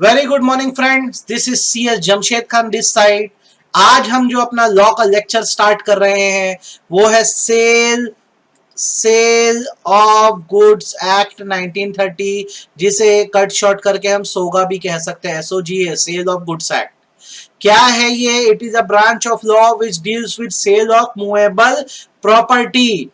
Very good morning friends, this is C S Jamshed Khan this side. आज हम जो अपना लॉ का लेक्चर स्टार्ट कर रहे हैं वो है सेल ऑफ गुड्स एक्ट 1930, जिसे कट शॉर्ट करके हम सोगा भी कह सकते हैं। एसओजी है, सेल ऑफ गुड्स एक्ट। क्या है ये? It is a branch of law which deals with sale of movable property.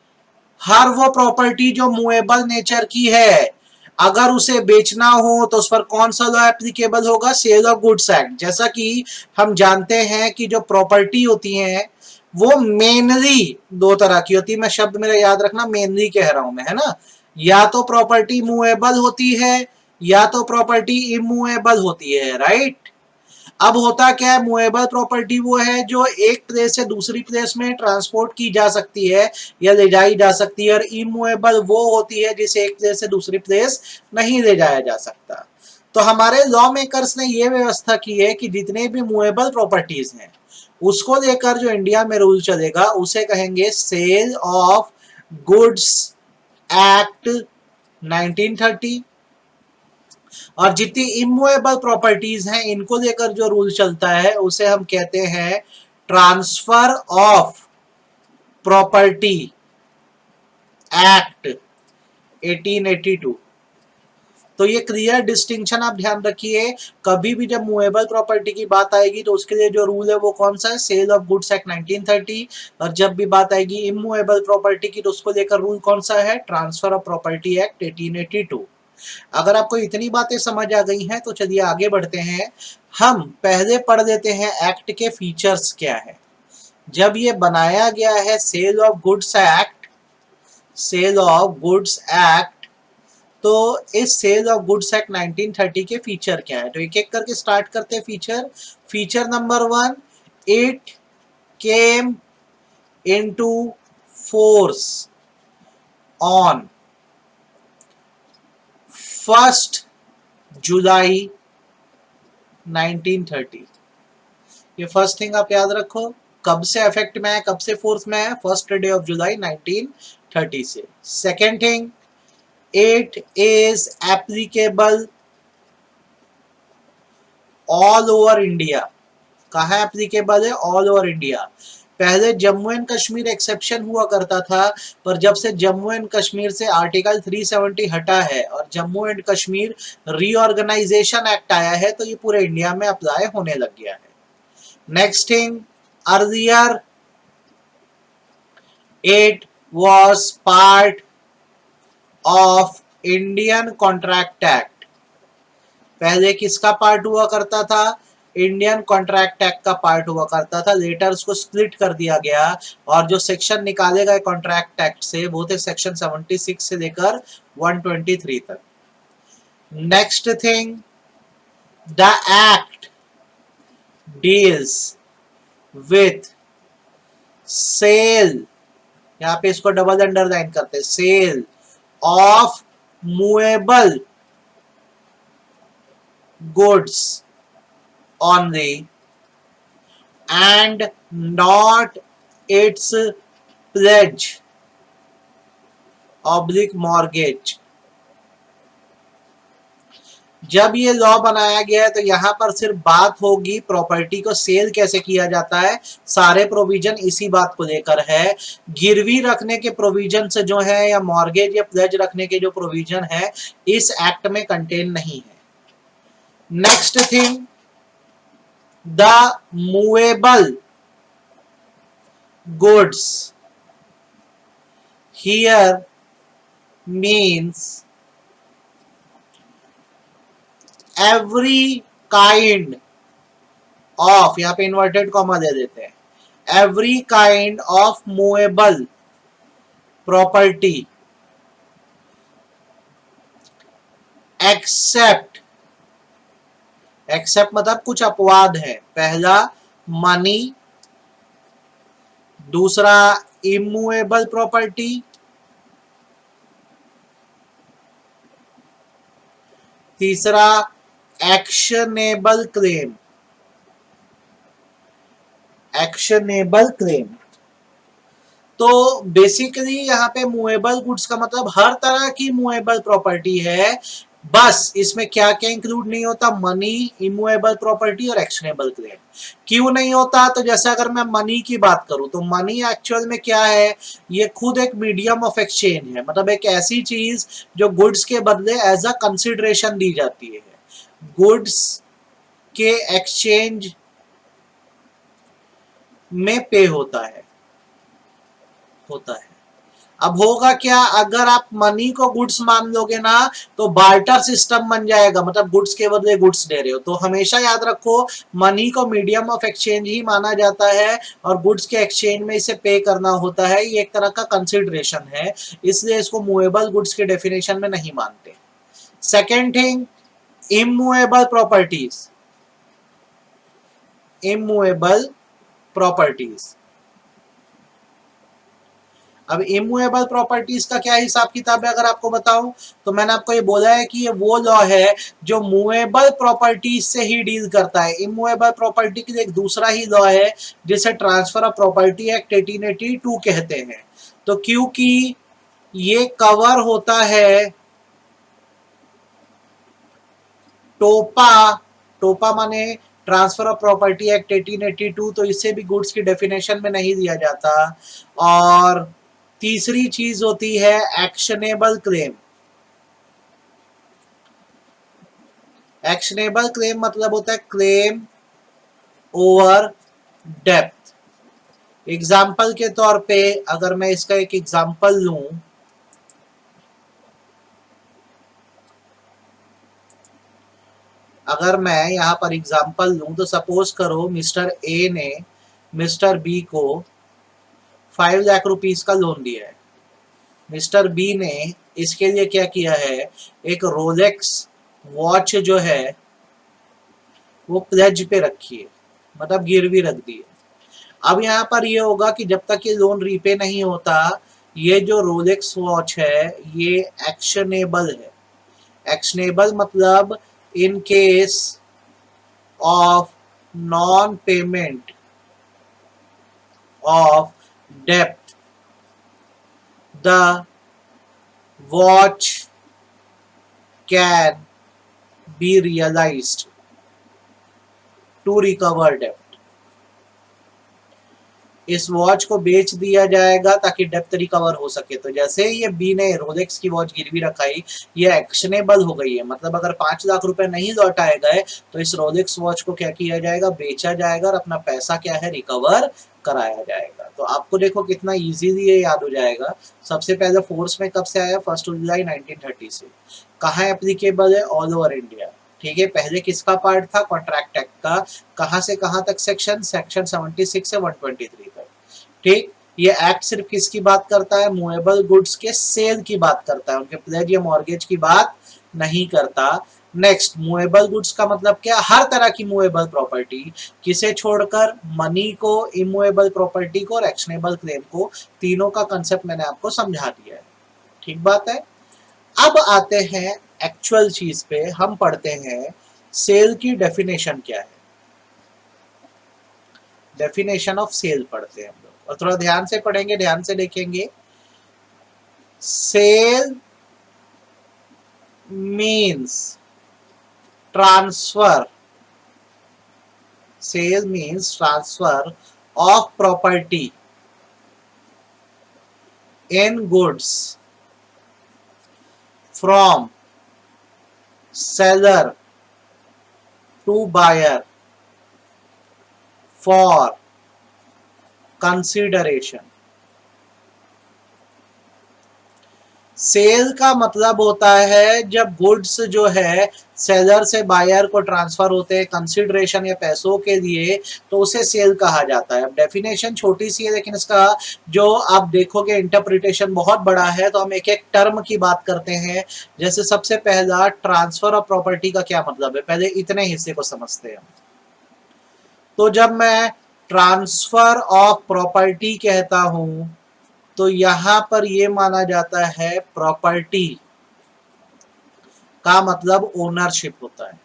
हर वो प्रॉपर्टी जो मूवेबल नेचर की है, अगर उसे बेचना हो तो उस पर कौन सा लॉ एप्लीकेबल होगा? Sale of goods act. जैसा कि हम जानते हैं कि जो प्रॉपर्टी होती है वो मेनली दो तरह की होती है। मैं शब्द मेरा याद रखना, मेनली कह रहा हूं मैं, है ना। या तो प्रॉपर्टी मूवेबल होती है या तो प्रॉपर्टी इमूवेबल होती है, राइट। अब होता क्या है, मूवेबल प्रॉपर्टी वो है जो एक प्लेस से दूसरी प्लेस में ट्रांसपोर्ट की जा सकती है या ले जाई जा सकती है, और इमूवेबल वो होती है जिसे एक प्लेस से दूसरी प्लेस नहीं ले जाया जा सकता। तो हमारे लॉ मेकर्स ने ये व्यवस्था की है कि जितने भी मूवेबल प्रॉपर्टीज हैं उसको लेकर जो इंडिया में रूल चलेगा उसे कहेंगे सेल ऑफ गुड्स एक्ट 1930। और जितनी इमूवेबल प्रॉपर्टीज हैं इनको लेकर जो रूल चलता है उसे हम कहते हैं ट्रांसफर ऑफ प्रॉपर्टी एक्ट 1882। तो ये क्लियर डिस्टिंक्शन आप ध्यान रखिए। कभी भी जब मूवेबल प्रॉपर्टी की बात आएगी तो उसके लिए जो रूल है वो कौन सा है? Sale of goods act 1930। और जब भी बात आएगी इमूवेबल प्रॉपर्टी की तो उसको लेकर रूल कौन सा है? Transfer of property act 1882। अगर आपको इतनी बातें समझ आ गई हैं तो चलिए आगे बढ़ते हैं। हम पहले पढ़ लेते हैं एक्ट के फीचर्स क्या है। जब ये बनाया गया है sale of goods act, sale of goods act, तो इस सेल ऑफ गुड्स एक्ट 1930 के फीचर क्या है? तो एक एक करके स्टार्ट करते हैं feature. Feature number 1, it came into force on 1 जुलाई 1930। ये फर्स्ट थिंग आप याद रखो। कब से इफेक्ट में है, कब से फोर्स में है? 1 जुलाई 1930 से। Second thing, it is applicable all over India. कहाँ एप्लीकेबल है? All over India. पहले जम्मू एंड कश्मीर एक्सेप्शन हुआ करता था, पर जब से जम्मू एंड कश्मीर से आर्टिकल 370 हटा है और Jammu and Kashmir reorganisation act आया है तो ये पूरे इंडिया में अप्लाई होने लग गया है। Next thing, earlier it was part of Indian contract act. पहले किसका पार्ट हुआ करता था? इंडियन कॉन्ट्रैक्ट एक्ट का पार्ट हुआ करता था। लेटर उसको स्प्लिट कर दिया गया और जो सेक्शन निकाले गए कॉन्ट्रैक्ट एक्ट से वो थे सेक्शन 76 से लेकर 123 तक। Next thing, the act deals with sale, यहां पे इसको डबल अंडरलाइन करते हैं, sale of movable goods only and not its pledge oblique mortgage। जब ये लॉ बनाया गया है तो यहां पर सिर्फ बात होगी प्रॉपर्टी को सेल कैसे किया जाता है। सारे प्रोविजन इसी बात को लेकर है। गिरवी रखने के प्रोविजन से जो है या मॉर्गेज या प्लेज रखने के जो प्रोविजन है इस एक्ट में कंटेन नहीं है। Next thing, the movable goods here means every kind of, यहां पे इन्वर्टेड कॉमा दे देते हैं, every kind of movable property except, except मतलब कुछ अपवाद है। पहला मनी, दूसरा इमूवेबल प्रॉपर्टी, तीसरा एक्शनेबल क्लेम। एक्शनेबल क्लेम तो बेसिकली यहाँ पे मूवेबल गुड्स का मतलब हर तरह की मूवेबल प्रॉपर्टी है बस इसमें क्या क्या इंक्लूड नहीं होता, मनी, इमूवेबल प्रॉपर्टी और एक्शनेबल क्लेम। क्यों नहीं होता, तो जैसे अगर मैं मनी की बात करूं तो मनी एक्चुअल में क्या है, ये खुद एक मीडियम ऑफ एक्सचेंज है, मतलब एक ऐसी चीज जो गुड्स के बदले एज अ कंसिडरेशन दी जाती है, गुड्स के एक्सचेंज में पे होता है। अब होगा क्या, अगर आप मनी को गुड्स मान लोगे ना तो बार्टर सिस्टम बन जाएगा, मतलब गुड्स के बदले गुड्स दे रहे हो। तो हमेशा याद रखो मनी को मीडियम ऑफ एक्सचेंज ही माना जाता है और गुड्स के एक्सचेंज में इसे पे करना होता है, ये एक तरह का कंसिडरेशन है, इसलिए इसको मूवेबल गुड्स के डेफिनेशन में नहीं मानते। Second thing, immovable properties. Immovable properties, अब इमूवेबल प्रॉपर्टीज का क्या हिसाब किताब है अगर आपको बताऊं, तो मैंने आपको ये बोला है कि ये वो लॉ है जो मूवेबल प्रॉपर्टीज से ही डील करता है। इमूवेबल प्रॉपर्टी के लिए एक दूसरा ही लॉ है जिसे ट्रांसफर ऑफ प्रॉपर्टी एक्ट 1882 कहते हैं। तो क्योंकि ये कवर होता है टोपा, टोपा माने ट्रांसफर ऑफ प्रॉपर्टी एक्ट 1882, तो इसे भी गुड्स की डेफिनेशन में नहीं दिया जाता। और तीसरी चीज होती है एक्शनेबल क्लेम। एक्शनेबल क्लेम मतलब होता है क्लेम ओवर डेप्थ। एग्जाम्पल के तौर पे अगर मैं इसका एक एग्जाम्पल लूं, अगर मैं यहां पर एग्जाम्पल लूं तो सपोज करो मिस्टर ए ने मिस्टर बी को 5 लाख रुपीस का लोन दिया है। मिस्टर बी ने इसके लिए क्या किया है, एक रोलेक्स वॉच जो है वो प्लेज पे रखी है, मतलब गिरवी रख दी है। अब यहाँ पर ये होगा कि जब तक ये लोन रीपे नहीं होता, ये जो रोलेक्स वॉच है ये एक्शनेबल है। एक्शनेबल मतलब in case of non payment of dept the watch can be realised to recover डेप्ट। इस वॉच को बेच दिया जाएगा ताकि डेप्थ रिकवर हो सके। तो जैसे ये बी ने रोलेक्स की वॉच गिरवी रखाई, ये एक्शनेबल हो गई है, मतलब अगर 5 लाख रुपए नहीं लौटाए गए तो इस रोलेक्स वॉच को क्या किया जाएगा, बेचा जाएगा और अपना पैसा क्या है, रिकवर कराया जाएगा। तो आपको देखो कितना इजीली ये याद हो जाएगा। सबसे पहले फोर्स में कब से आया, 1 जुलाई 1930 से। कहाँ एप्लीकेबल है, ऑल ओवर इंडिया। ठीक है, पहले किसका पार्ट था, कॉन्ट्रैक्ट एक्ट का। कहां से कहां तक सेक्शन 76 से 123 तक। ठीक, ये एक्ट सिर्फ किसकी बात करता है, मूवेबल गुड्स के सेल की बात करता है, उनके प्लेज या मॉर्गेज की बात नहीं करता। नेक्स्ट, मूवेबल गुड्स का मतलब क्या, हर तरह की मूवेबल प्रॉपर्टी, किसे छोड़कर, मनी को, इमूवेबल प्रॉपर्टी को और एक्शनेबल क्लेम को। तीनों का कंसेप्ट मैंने आपको समझा दिया है। ठीक बात है। अब आते हैं एक्चुअल चीज पे, हम पढ़ते हैं सेल की डेफिनेशन क्या है। डेफिनेशन ऑफ सेल पढ़ते हैं हम लोग, और थोड़ा ध्यान से पढ़ेंगे, ध्यान से देखेंगे। Sale means transfer, sale means transfer of property in goods from seller to buyer for consideration। Sale का मतलब होता है जब गुड्स जो है सेलर से बायर को ट्रांसफर होते हैं कंसिडरेशन या पैसों के लिए, तो उसे सेल कहा जाता है। अब डेफिनेशन छोटी सी है लेकिन इसका जो आप देखोगे इंटरप्रिटेशन बहुत बड़ा है, तो हम एक एक टर्म की बात करते हैं। जैसे सबसे पहला, ट्रांसफर ऑफ प्रॉपर्टी का क्या मतलब है, पहले इतने हिस्से को समझते हैं। तो जब मैं ट्रांसफर ऑफ प्रॉपर्टी कहता हूं तो यहां पर यह माना जाता है प्रॉपर्टी का मतलब ओनरशिप होता है।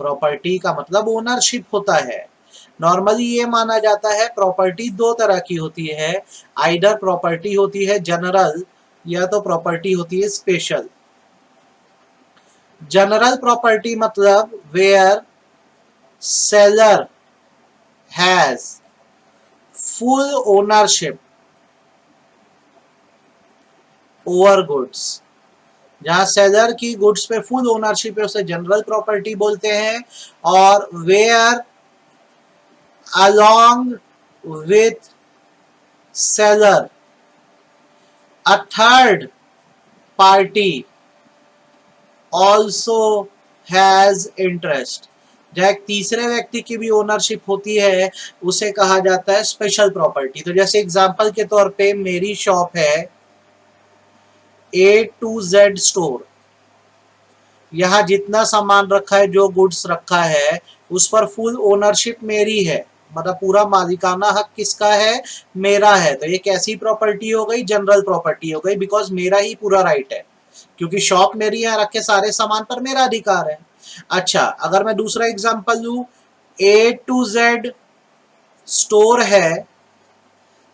प्रॉपर्टी का मतलब ओनरशिप होता है। नॉर्मली ये माना जाता है प्रॉपर्टी दो तरह की होती है, आइदर प्रॉपर्टी होती है जनरल या तो प्रॉपर्टी होती है स्पेशल। जनरल प्रॉपर्टी मतलब where seller has full ownership over goods. जहां सेलर की गुड्स पे फुल ओनरशिप है उसे जनरल प्रॉपर्टी बोलते हैं। और where along with seller a third party also has interest, जहाँ एक तीसरे व्यक्ति की भी ओनरशिप होती है उसे कहा जाता है स्पेशल प्रॉपर्टी। तो जैसे एग्जांपल के तौर पे मेरी शॉप है A to Z स्टोर, यहाँ जितना सामान रखा है, जो गुड्स रखा है, उस पर फुल ओनरशिप मेरी है, मतलब पूरा मालिकाना हक किसका है, मेरा है। तो ये कैसी प्रॉपर्टी हो गई, जनरल प्रॉपर्टी हो गई, बिकॉज मेरा ही पूरा राइट है, क्योंकि शॉप मेरी है, रखे सारे सामान पर मेरा अधिकार है। अच्छा, अगर मैं दूसरा एग्जांपल लूं, A to Z स्टोर है,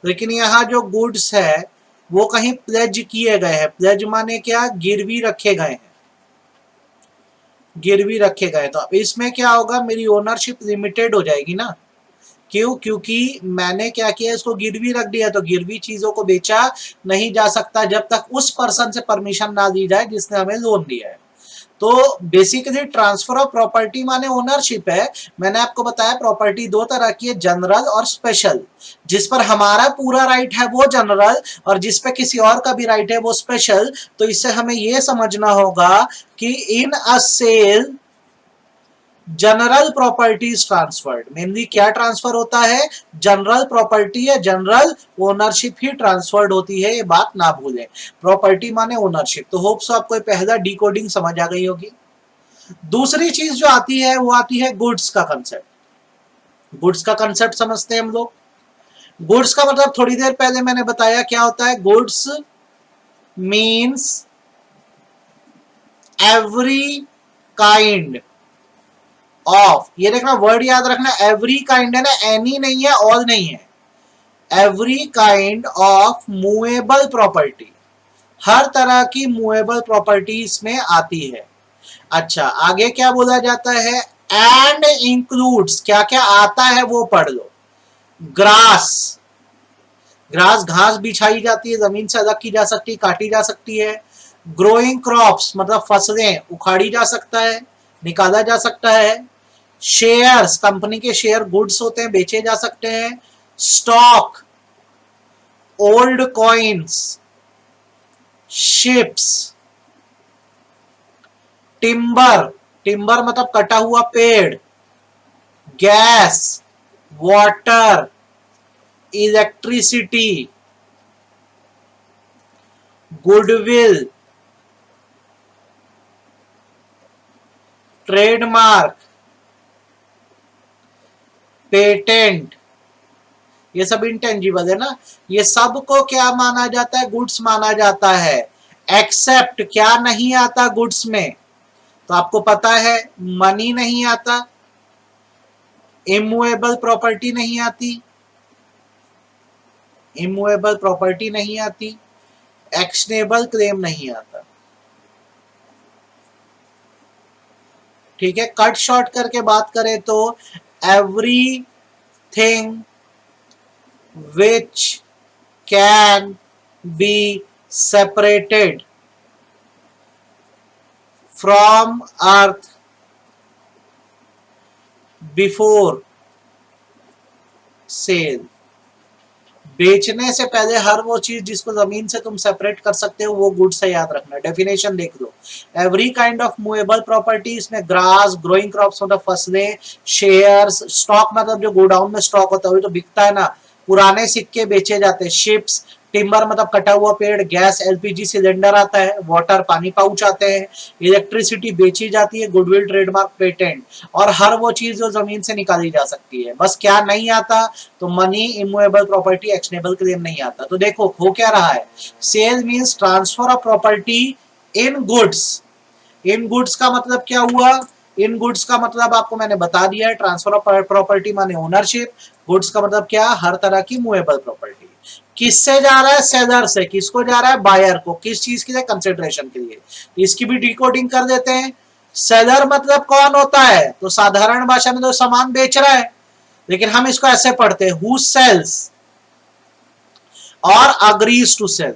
लेकिन यहाँ जो गुड्स है वो कहीं प्लेज किए गए हैं। प्लेज माने क्या, गिरवी रखे गए हैं, गिरवी रखे गए। तो अब इसमें क्या होगा, मेरी ओनरशिप लिमिटेड हो जाएगी ना। क्यों? क्योंकि मैंने क्या किया, इसको गिरवी रख दिया। तो गिरवी चीजों को बेचा नहीं जा सकता जब तक उस पर्सन से परमिशन ना ली जाए जिसने हमें लोन दिया है। तो बेसिकली ट्रांसफर ऑफ प्रॉपर्टी माने ओनरशिप है। मैंने आपको बताया प्रॉपर्टी दो तरह की है, जनरल और स्पेशल। जिस पर हमारा पूरा राइट है वो जनरल, और जिस पे किसी और का भी राइट है वो स्पेशल। तो इससे हमें यह समझना होगा कि in a sale general property transferred, mainly क्या ट्रांसफर होता है, जनरल प्रॉपर्टी या जनरल ओनरशिप ही ट्रांसफर्ड होती है, ये बात ना भूलें। प्रॉपर्टी माने ओनरशिप। तो होप सो आपको पहला डिकोडिंग समझ आ गई होगी। दूसरी चीज जो आती है वो आती है गुड्स का कंसेप्ट। गुड्स का कंसेप्ट समझते हैं हम लोग। गुड्स का मतलब थोड़ी देर पहले मैंने बताया क्या होता है। Goods means every kind of, ये देखना वर्ड याद रखना, एवरी काइंड है ना, एनी नहीं है, ऑल नहीं है। Every kind of movable property, हर तरह की मूवेबल प्रॉपर्टी इसमें आती है। अच्छा, आगे क्या बोला जाता है, एंड इंक्लूड्स, क्या क्या आता है वो पढ़ लो। ग्रास, ग्रास घास बिछाई जाती है, जमीन से अलग की जा सकती है, काटी जा सकती है। ग्रोइंग क्रॉप्स मतलब फसलें, उखाड़ी जा सकता है, निकाला जा सकता है। शेयर्स, कंपनी के शेयर गुड्स होते हैं, बेचे जा सकते हैं। Stock, old coins, ships. Timber, timber मतलब कटा हुआ पेड़। Gas, water, electricity, goodwill, trademark, patent, ये सब इंटेंजिबल है ना। ये सब को क्या माना जाता है, गुड्स माना जाता है। एक्सेप्ट, क्या नहीं आता गुड्स में, तो आपको पता है मनी नहीं आता, इमूवेबल प्रॉपर्टी नहीं आती, इमूवेबल प्रॉपर्टी नहीं आती, एक्शनेबल क्लेम नहीं आता। ठीक है, कट शॉर्ट करके बात करें तो everything which can be separated from earth before sale. बेचने से पहले हर वो चीज जिसको जमीन से तुम सेपरेट कर सकते हो वो गुड्स है, याद रखना। डेफिनेशन देख लो, every kind of movable property, इसमें ग्रास, ग्रोइंग क्रॉप्स मतलब फसलें, शेयर्स, स्टॉक मतलब जो गोडाउन में स्टॉक होता है वो तो बिकता है ना, पुराने सिक्के बेचे जाते हैं। शिप्स, टिम्बर मतलब कटा हुआ पेड़। गैस, एलपीजी सिलेंडर आता है। वाटर, पानी पाउच आते हैं। इलेक्ट्रिसिटी बेची जाती है। गुडविल, ट्रेडमार्क, पेटेंट, और हर वो चीज जो जमीन से निकाली जा सकती है। बस क्या नहीं आता, तो money, immovable property, actionable claim नहीं आता। तो देखो हो क्या रहा है, sale means transfer of property in goods. In goods का मतलब क्या हुआ, इन गुड्स का मतलब आपको मैंने बता दिया है, ट्रांसफर ऑफ प्रॉपर्टी माने ओनरशिप। गुड्स का मतलब क्या, हर तरह की मूवेबल प्रॉपर्टी। किससे जा रहा है, सेलर से। किसको जा रहा है, बायर को। किस चीज के लिए, कंसिडरेशन के लिए। तो इसकी भी डिकोडिंग कर देते हैं। सेलर मतलब कौन होता है? तो साधारण भाषा में तो सामान बेच रहा है, लेकिन हम इसको ऐसे पढ़ते हैं, हु सेल्स और अग्रीज टू सेल।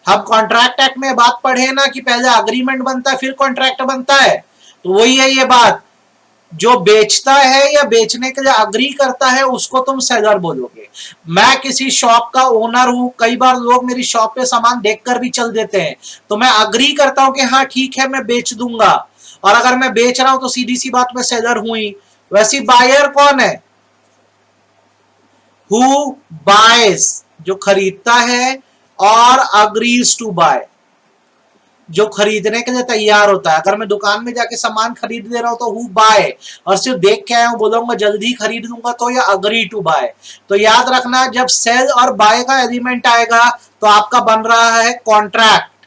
हम कॉन्ट्रैक्ट एक्ट में बात पढ़े ना कि पहले अग्रीमेंट बनता है फिर कॉन्ट्रैक्ट बनता है, तो वही है ये बात। जो बेचता है या बेचने के लिए अग्री करता है उसको तुम सेलर बोलोगे। मैं किसी शॉप का ओनर हूं, कई बार लोग मेरी शॉप पे सामान देखकर भी चल देते हैं, तो मैं अग्री करता हूं कि हाँ ठीक है मैं बेच दूंगा, और अगर मैं बेच रहा हूं तो सीधी सी बात मैं सेलर हूं ही। वैसी बायर कौन है? हु बायस, जो खरीदता है, और अग्रीज टू बाय, जो खरीदने के लिए तैयार होता है। अगर मैं दुकान में जाके सामान खरीद दे रहा हूं तो हु बाय, और सिर्फ देख के आया हूं बोलूंगा जल्दी खरीद लूंगा तो या अग्री टू बाय। तो याद रखना जब सेल और बाय का एलिमेंट आएगा तो आपका बन रहा है कॉन्ट्रैक्ट,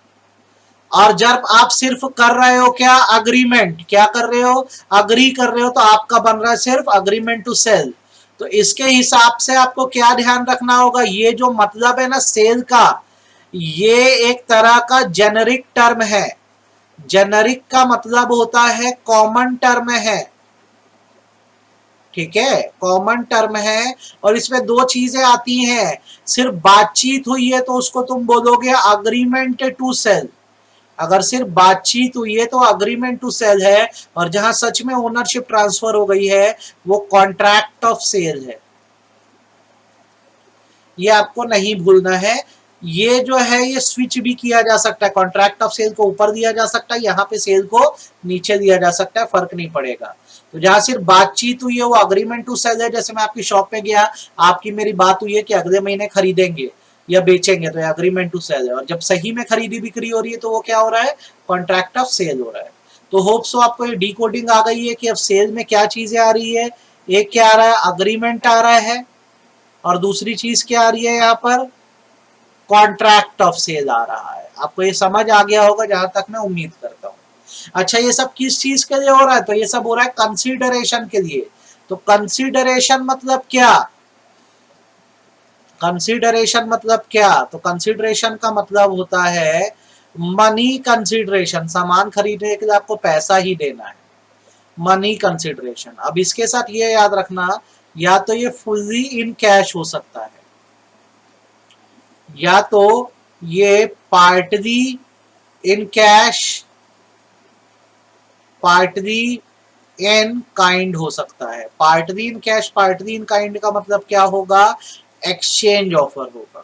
और जब आप सिर्फ कर रहे हो क्या? अग्रीमेंट। क्या कर रहे हो? अग्री कर रहे हो, तो आपका बन रहा है सिर्फ अग्रीमेंट टू सेल। तो इसके हिसाब से आपको क्या ध्यान रखना होगा, ये जो मतलब है ना सेल का, ये एक तरह का जेनरिक टर्म है। जेनरिक का मतलब होता है कॉमन टर्म है, ठीक है, कॉमन टर्म है। और इसमें दो चीजें आती हैं, सिर्फ बातचीत हुई है तो उसको तुम बोलोगे अग्रीमेंट टू सेल। अगर सिर्फ बातचीत हुई है तो अग्रीमेंट टू सेल है, और जहां सच में ओनरशिप ट्रांसफर हो गई है वो कॉन्ट्रैक्ट ऑफ सेल है। ये आपको नहीं भूलना है। ये जो है ये स्विच भी किया जा सकता है, कॉन्ट्रैक्ट ऑफ सेल को ऊपर दिया जा सकता है, यहाँ पे सेल को नीचे दिया जा सकता है, फर्क नहीं पड़ेगा। तो जहां सिर्फ बातचीत हुई है वो अग्रीमेंट टू सेल है। जैसे मैं आपकी शॉप पे गया, आपकी मेरी बात हुई है कि अगले महीने खरीदेंगे या बेचेंगे, तो एग्रीमेंट टू सेल है। और जब सही में खरीदी बिक्री हो रही है तो वो क्या हो रहा है? कॉन्ट्रैक्ट ऑफ सेल हो रहा है। तो होप सो आपको ये डीकोडिंग आ गई है कि अब सेल में क्या चीजें आ रही है। एक क्या आ रहा है? अग्रीमेंट आ रहा है, और दूसरी चीज क्या आ रही है यहाँ पर? कॉन्ट्रैक्ट ऑफ सेल आ रहा है। आपको ये समझ आ गया होगा जहां तक मैं उम्मीद करता हूँ। अच्छा, ये सब किस चीज के लिए हो रहा है? तो ये सब हो रहा है कंसीडरेशन के लिए। तो कंसीडरेशन मतलब क्या? कंसीडरेशन मतलब क्या? तो कंसीडरेशन का मतलब होता है मनी कंसीडरेशन। सामान खरीदने के लिए आपको पैसा ही देना है, मनी कंसीडरेशन। अब इसके साथ ये याद रखना, या तो ये फुल्ली इन कैश हो सकता है, या तो ये partly in cash, partly in kind हो सकता है। Partly in cash, partly in kind का मतलब क्या होगा? एक्सचेंज ऑफर होगा।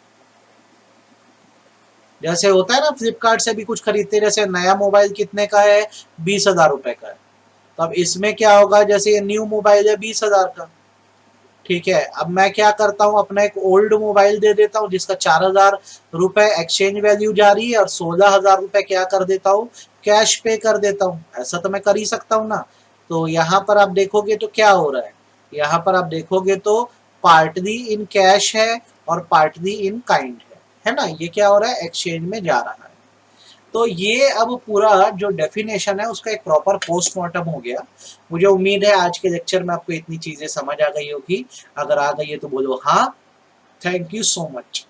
जैसे होता है ना, फ्लिपकार्ट से भी कुछ खरीदते, जैसे नया मोबाइल कितने का है? 20,000 रुपए का है। तो अब इसमें क्या होगा, जैसे ये न्यू मोबाइल है 20,000 का, ठीक है, अब मैं क्या करता हूँ, अपना एक ओल्ड मोबाइल दे देता हूँ जिसका 4,000 रुपए एक्सचेंज वैल्यू जा रही है, और 16,000 रुपए क्या कर देता हूँ? कैश पे कर देता हूँ। ऐसा तो मैं कर ही सकता हूँ ना। तो यहाँ पर आप देखोगे तो क्या हो रहा है, यहाँ पर आप देखोगे तो पार्टली इन कैश है और पार्टली इन काइंड है ना। ये क्या हो रहा है? एक्सचेंज में जा रहा है। तो ये अब पूरा जो डेफिनेशन है उसका एक प्रॉपर पोस्टमार्टम हो गया। मुझे उम्मीद है आज के लेक्चर में आपको इतनी चीजें समझ आ गई होगी। अगर आ गई है तो बोलो हाँ। Thank you so much.